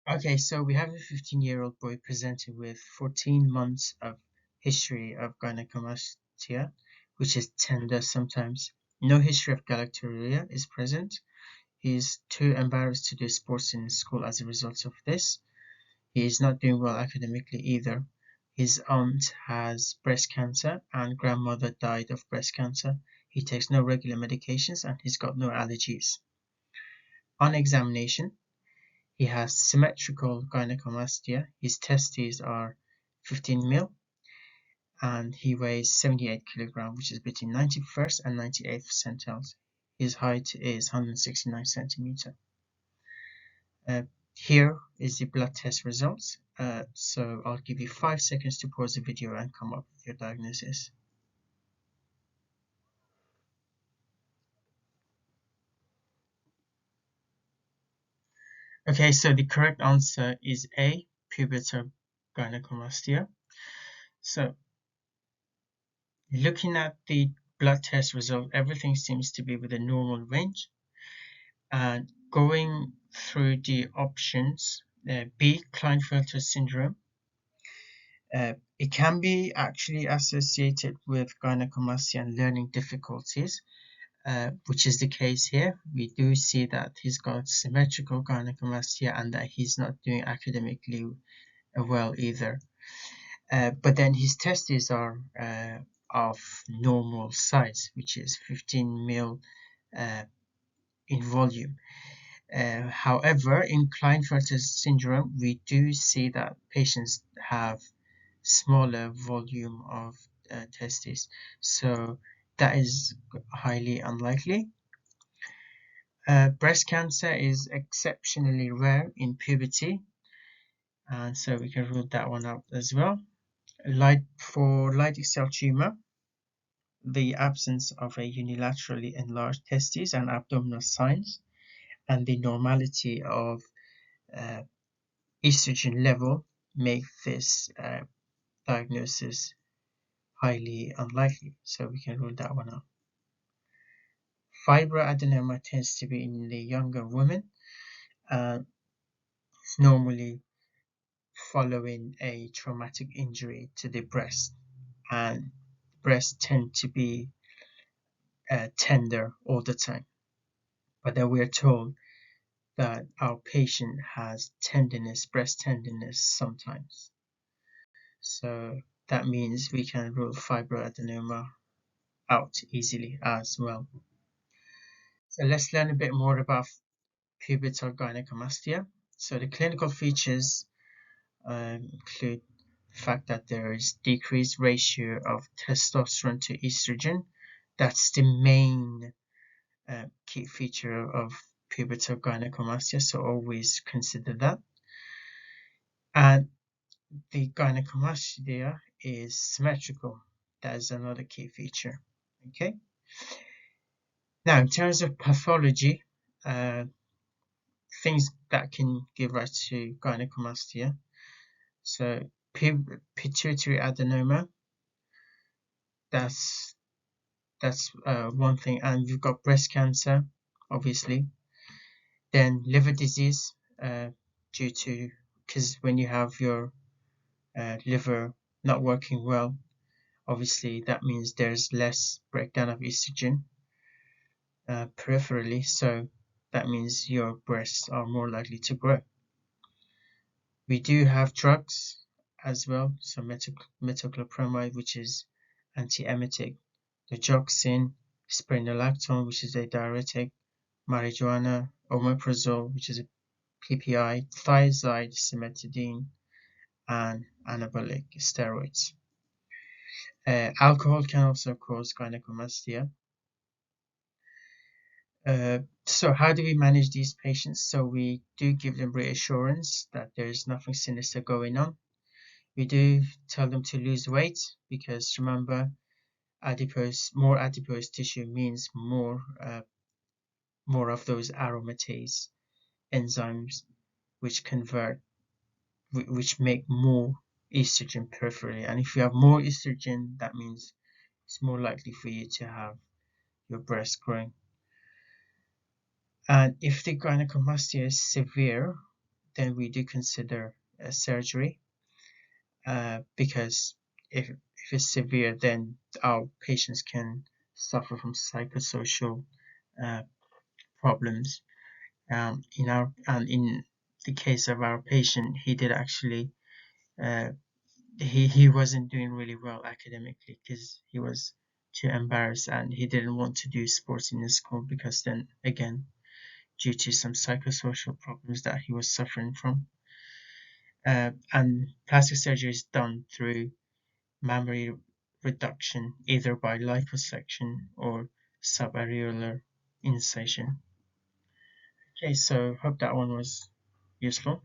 Okay, so we have a 15-year-old boy presented with 14 months of history of gynaecomastia, which is tender sometimes. No history of galactorrhea is present. He is too embarrassed to do sports in school as a result of this. He is not doing well academically either. His aunt has breast cancer and grandmother died of breast cancer. He takes no regular medications and he's got no allergies. On examination, he has symmetrical gynecomastia. His testes are 15 mil and he weighs 78 kilograms, which is between 91st and 98th percentiles. His height is 169 centimeter. Here is the blood test results. So I'll give you 5 seconds to pause the video and come up with your diagnosis. Okay, so the correct answer is A, pubertal gynecomastia. So looking at the blood test result, everything seems to be within normal range. And going through the options, B, Klinefelter syndrome. It can be actually associated with gynecomastia and learning difficulties, which is the case here. We do see that he's got symmetrical gynecomastia and that he's not doing academically well either. But then his testes are of normal size, which is 15 mil in volume. However, in Klinefelter syndrome, we do see that patients have smaller volume of testes, so that is highly unlikely. Breast cancer is exceptionally rare in puberty, and so we can rule that one out as well. For Leydig cell tumor, the absence of a unilaterally enlarged testes and abdominal signs, and the normality of estrogen level make this diagnosis highly unlikely, so we can rule that one out. Fibroadenoma tends to be in the younger women, normally following a traumatic injury to the breast, and breasts tend to be tender all the time. But then we're told that our patient has tenderness, breast tenderness sometimes. So that means we can rule fibroadenoma out easily as well. So let's learn a bit more about pubertal gynecomastia. So the clinical features include the fact that there is decreased ratio of testosterone to estrogen. That's the main key feature of pubertal gynecomastia, so always consider that. And the gynecomastia is symmetrical. That is another key feature. Okay. Now, in terms of pathology, things that can give rise to gynecomastia. So pituitary adenoma, that's one thing, and you've got breast cancer, obviously. Then liver disease, due to, because when you have your liver not working well, obviously that means there's less breakdown of estrogen peripherally, so that means your breasts are more likely to grow. We do have drugs as well, so metoclopramide, which is antiemetic, digoxin, spironolactone, which is a diuretic, marijuana, omeprazole, which is a PPI, thiazide, cimetidine, and anabolic steroids. Alcohol can also cause gynecomastia. So how do we manage these patients? So we do give them reassurance that there is nothing sinister going on. We do tell them to lose weight, because remember, more adipose tissue means more of those aromatase enzymes which make more estrogen peripherally. And if you have more estrogen, that means it's more likely for you to have your breast growing. And if the gynecomastia is severe, then we do consider a surgery, because if it's severe, then our patients can suffer from psychosocial uh, problems. In the case of our patient, he did actually uh, he wasn't doing really well academically because he was too embarrassed and he didn't want to do sports in the school, because then again, due to some psychosocial problems that he was suffering from. And plastic surgery is done through mammary reduction, either by liposuction or subareolar incision. Okay, so hope that one was useful.